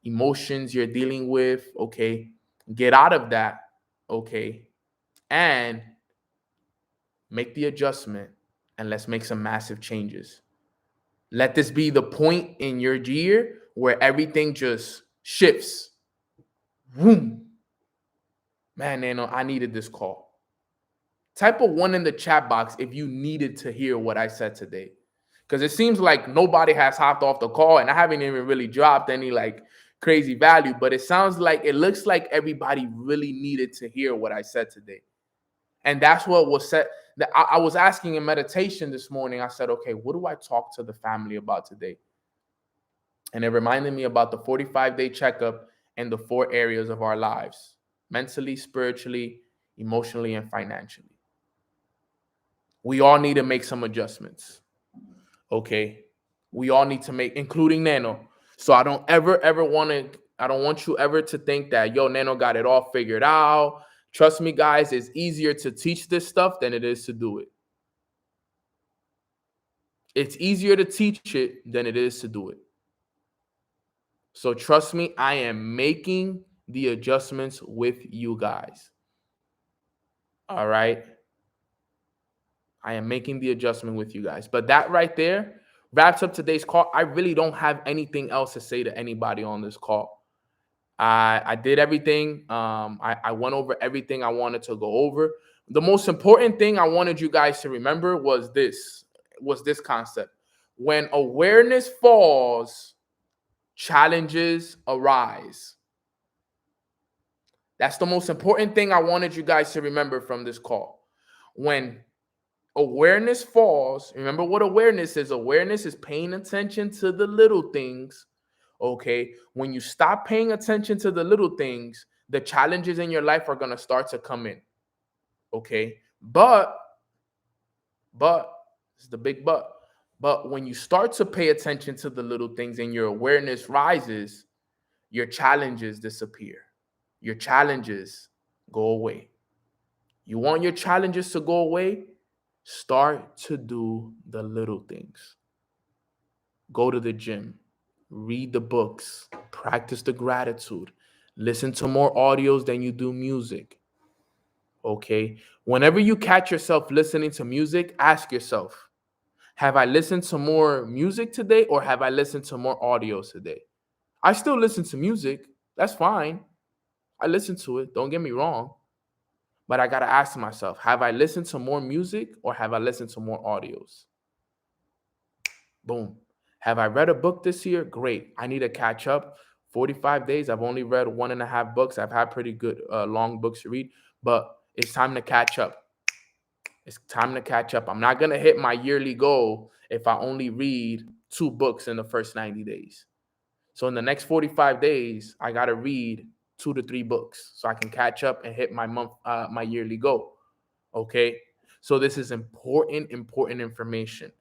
emotions you're dealing with. Okay. Get out of that. Okay. And make the adjustment and let's make some massive changes. Let this be the point in your year where everything just shifts. Boom. Man, Nano, I needed this call. Type a 1 in the chat box if you needed to hear what I said today. Because it seems like nobody has hopped off the call and I haven't even really dropped any like crazy value. But it looks like everybody really needed to hear what I said today. And that's what was said. I was asking in meditation this morning. I said, okay, what do I talk to the family about today? And it reminded me about the 45-day checkup and the 4 areas of our lives: mentally, spiritually, emotionally, and financially. We all need to make some adjustments. Okay. We all need to make, including Nano. So I don't want you ever to think that, yo, Nano got it all figured out. Trust me, guys, it's easier to teach this stuff than it is to do it. It's easier to teach it than it is to do it. So trust me, I am making the adjustments with you guys. All right. I am making the adjustment with you guys. But that right there wraps up today's call. I really don't have anything else to say to anybody on this call. I did everything. I went over everything I wanted to go over. The most important thing I wanted you guys to remember was this concept. When awareness falls, challenges arise. That's the most important thing I wanted you guys to remember from this call. When awareness falls, remember what awareness is. Awareness is paying attention to the little things. Okay. When you stop paying attention to the little things, the challenges in your life are going to start to come in. Okay. But it's the big but when you start to pay attention to the little things and your awareness rises, your challenges disappear. Your challenges go away. You want your challenges to go away? Start to do the little things. Go to the gym, read the books, practice the gratitude, listen to more audios than you do music. Okay? Whenever you catch yourself listening to music, ask yourself, have I listened to more music today or have I listened to more audios today? I still listen to music. That's fine. I listen to it. Don't get me wrong. But I got to ask myself, have I listened to more music or have I listened to more audios? Boom. Have I read a book this year? Great. I need to catch up. 45 days. I've only read 1.5 books. I've had pretty good long books to read, but it's time to catch up. It's time to catch up. I'm not going to hit my yearly goal if I only read 2 books in the first 90 days. So in the next 45 days, I got to read 2 to 3 books so I can catch up and hit my yearly goal. Okay. So this is important information.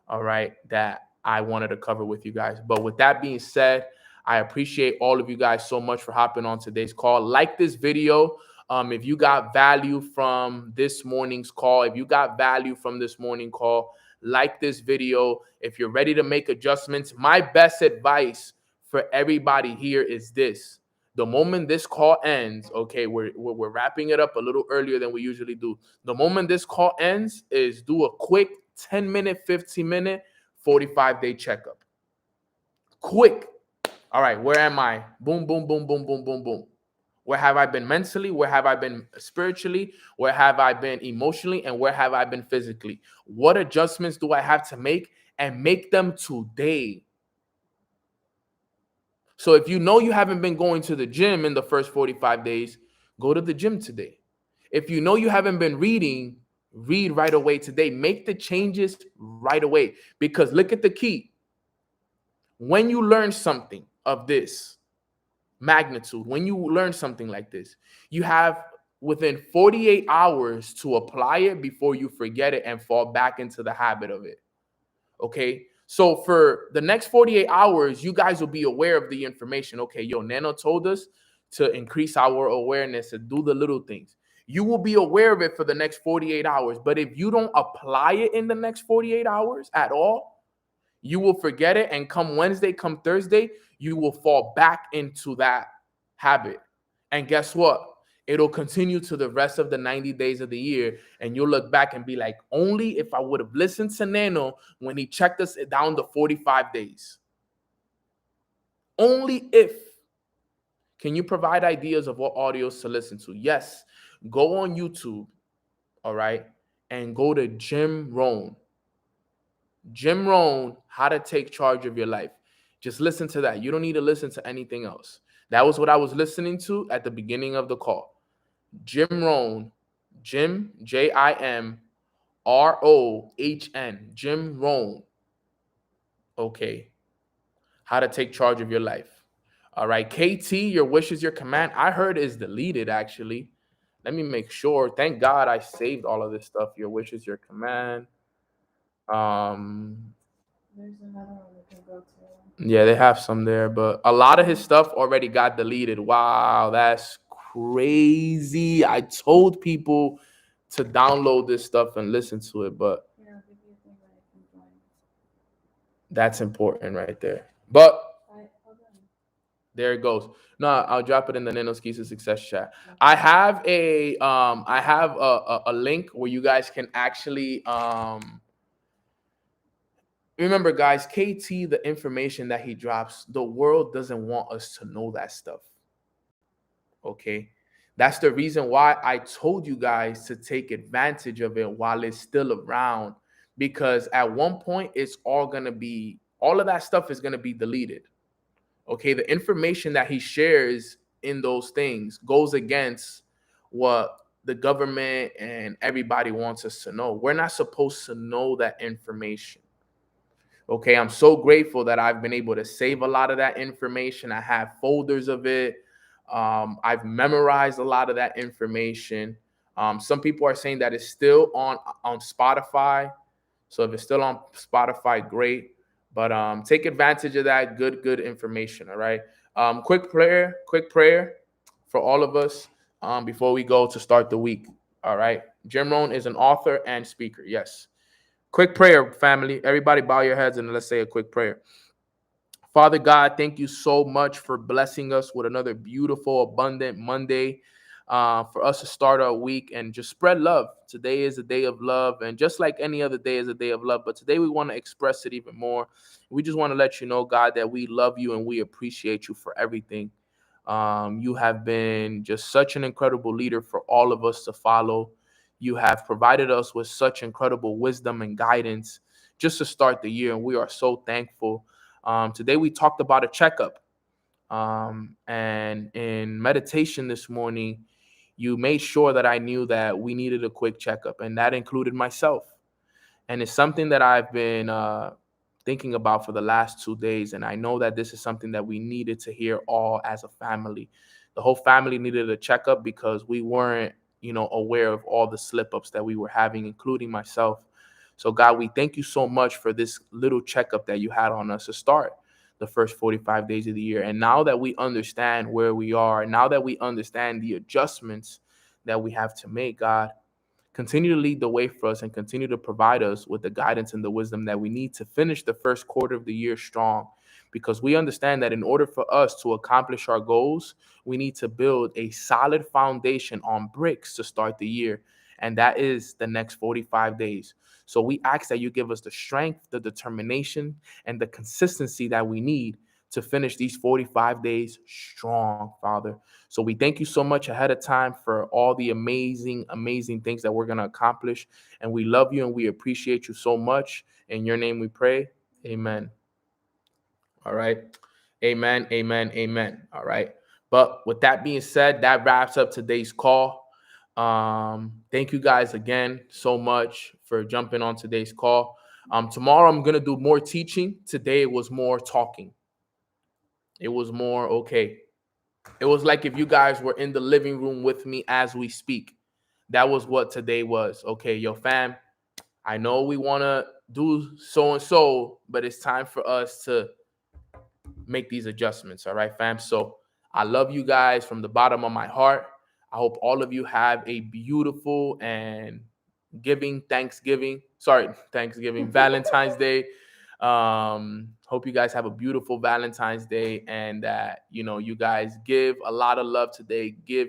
All right. That I wanted to cover with you guys. But with that being said, I appreciate all of you guys so much for hopping on today's call. Like this video. If you got value from this morning's call, like this video. If you're ready to make adjustments, my best advice for everybody here is this. The moment this call ends, okay, we're wrapping it up a little earlier than we usually do. The moment this call ends is do a quick 10-minute, 15-minute, 45-day checkup. Quick. All right, where am I? Boom, boom, boom, boom, boom, boom, boom. Where have I been mentally? Where have I been spiritually? Where have I been emotionally? And where have I been physically? What adjustments do I have to make? And make them today. So if you know you haven't been going to the gym in the first 45 days, go to the gym today. If you know you haven't been reading, read right away today. Make the changes right away. Because look at the key. When you learn something of this magnitude, when you learn something like this, you have within 48 hours to apply it before you forget it and fall back into the habit of it. Okay. So for the next 48 hours, you guys will be aware of the information. Okay, Nano told us to increase our awareness and do the little things. You will be aware of it for the next 48 hours. But if you don't apply it in the next 48 hours at all, you will forget it. And come Wednesday, come Thursday, you will fall back into that habit. And guess what? It'll continue to the rest of the 90 days of the year. And you'll look back and be like, only if I would have listened to Nano when he checked us down to 45 days. Only if. Can you provide ideas of what audios to listen to? Yes. Go on YouTube, all right, and go to Jim Rohn. Jim Rohn, How to Take Charge of Your Life. Just listen to that. You don't need to listen to anything else. That was what I was listening to at the beginning of the call. Jim Rohn, Jim, Jimrohn, Jim Rohn. Okay. How to Take Charge of Your Life. All right. KT, Your Wish is Your Command. I heard is deleted, actually. Let me make sure. Thank God I saved all of this stuff. Your Wish is Your Command. There's another one we can go to. Yeah, they have some there, but a lot of his stuff already got deleted. Wow, that's crazy. I told people to download this stuff and listen to it, but that's important right there. But there it goes. No, I'll drop it in the Nanoskisa Success chat. I have a link where you guys can actually remember, guys, KT, the information that he drops, the world doesn't want us to know that stuff. Okay? That's the reason why I told you guys to take advantage of it while it's still around, because at one point all of that stuff is going to be deleted. Okay? The information that he shares in those things goes against what the government and everybody wants us to know. We're not supposed to know that information. Okay, I'm so grateful that I've been able to save a lot of that information. I have folders of it. I've memorized a lot of that information. Some people are saying that it's still on Spotify. So if it's still on Spotify, great. But take advantage of that good information, all right? Quick prayer for all of us before we go to start the week, all right? Jim Rohn is an author and speaker, yes. Quick prayer, family. Everybody bow your heads and let's say a quick prayer. Father God, thank you so much for blessing us with another beautiful, abundant Monday for us to start our week and just spread love. Today is a day of love, and just like any other day is a day of love, but today we want to express it even more. We just want to let you know, God, that we love you and we appreciate you for everything. You have been just such an incredible leader for all of us to follow. You have provided us with such incredible wisdom and guidance just to start the year, and we are so thankful. Today we talked about a checkup, and in meditation this morning, you made sure that I knew that we needed a quick checkup, and that included myself. And it's something that I've been thinking about for the last 2 days, and I know that this is something that we needed to hear all as a family. The whole family needed a checkup because we weren't aware of all the slip-ups that we were having, including myself. So God, we thank you so much for this little checkup that you had on us to start the first 45 days of the year. And now that we understand where we are, now that we understand the adjustments that we have to make, God. Continue to lead the way for us and continue to provide us with the guidance and the wisdom that we need to finish the first quarter of the year strong. Because we understand that in order for us to accomplish our goals, we need to build a solid foundation on bricks to start the year. And that is the next 45 days. So we ask that you give us the strength, the determination, and the consistency that we need to finish these 45 days strong, Father. So we thank you so much ahead of time for all the amazing, amazing things that we're going to accomplish. And we love you and we appreciate you so much. In your name we pray. Amen. All right. Amen. Amen. Amen. All right. But with that being said, that wraps up today's call. Thank you guys again so much for jumping on today's call. Tomorrow I'm going to do more teaching. Today it was more talking. It was more okay. It was like if you guys were in the living room with me as we speak. That was what today was. Okay, yo, fam, I know we want to do so and so, but it's time for us to make these adjustments. All right, fam. So I love you guys from the bottom of my heart. I hope all of you have a beautiful and Thanksgiving, Valentine's Day. Hope you guys have a beautiful Valentine's Day and that, you guys give a lot of love today. Give.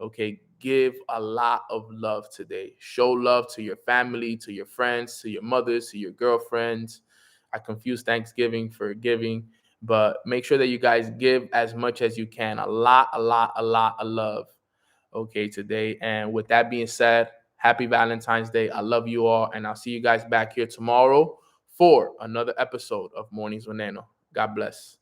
Okay. Give a lot of love today. Show love to your family, to your friends, to your mothers, to your girlfriends. I confuse Thanksgiving for giving, but make sure that you guys give as much as you can. A lot of love. Okay, today. And with that being said, happy Valentine's Day. I love you all. And I'll see you guys back here tomorrow for another episode of Mornings with Nano. God bless.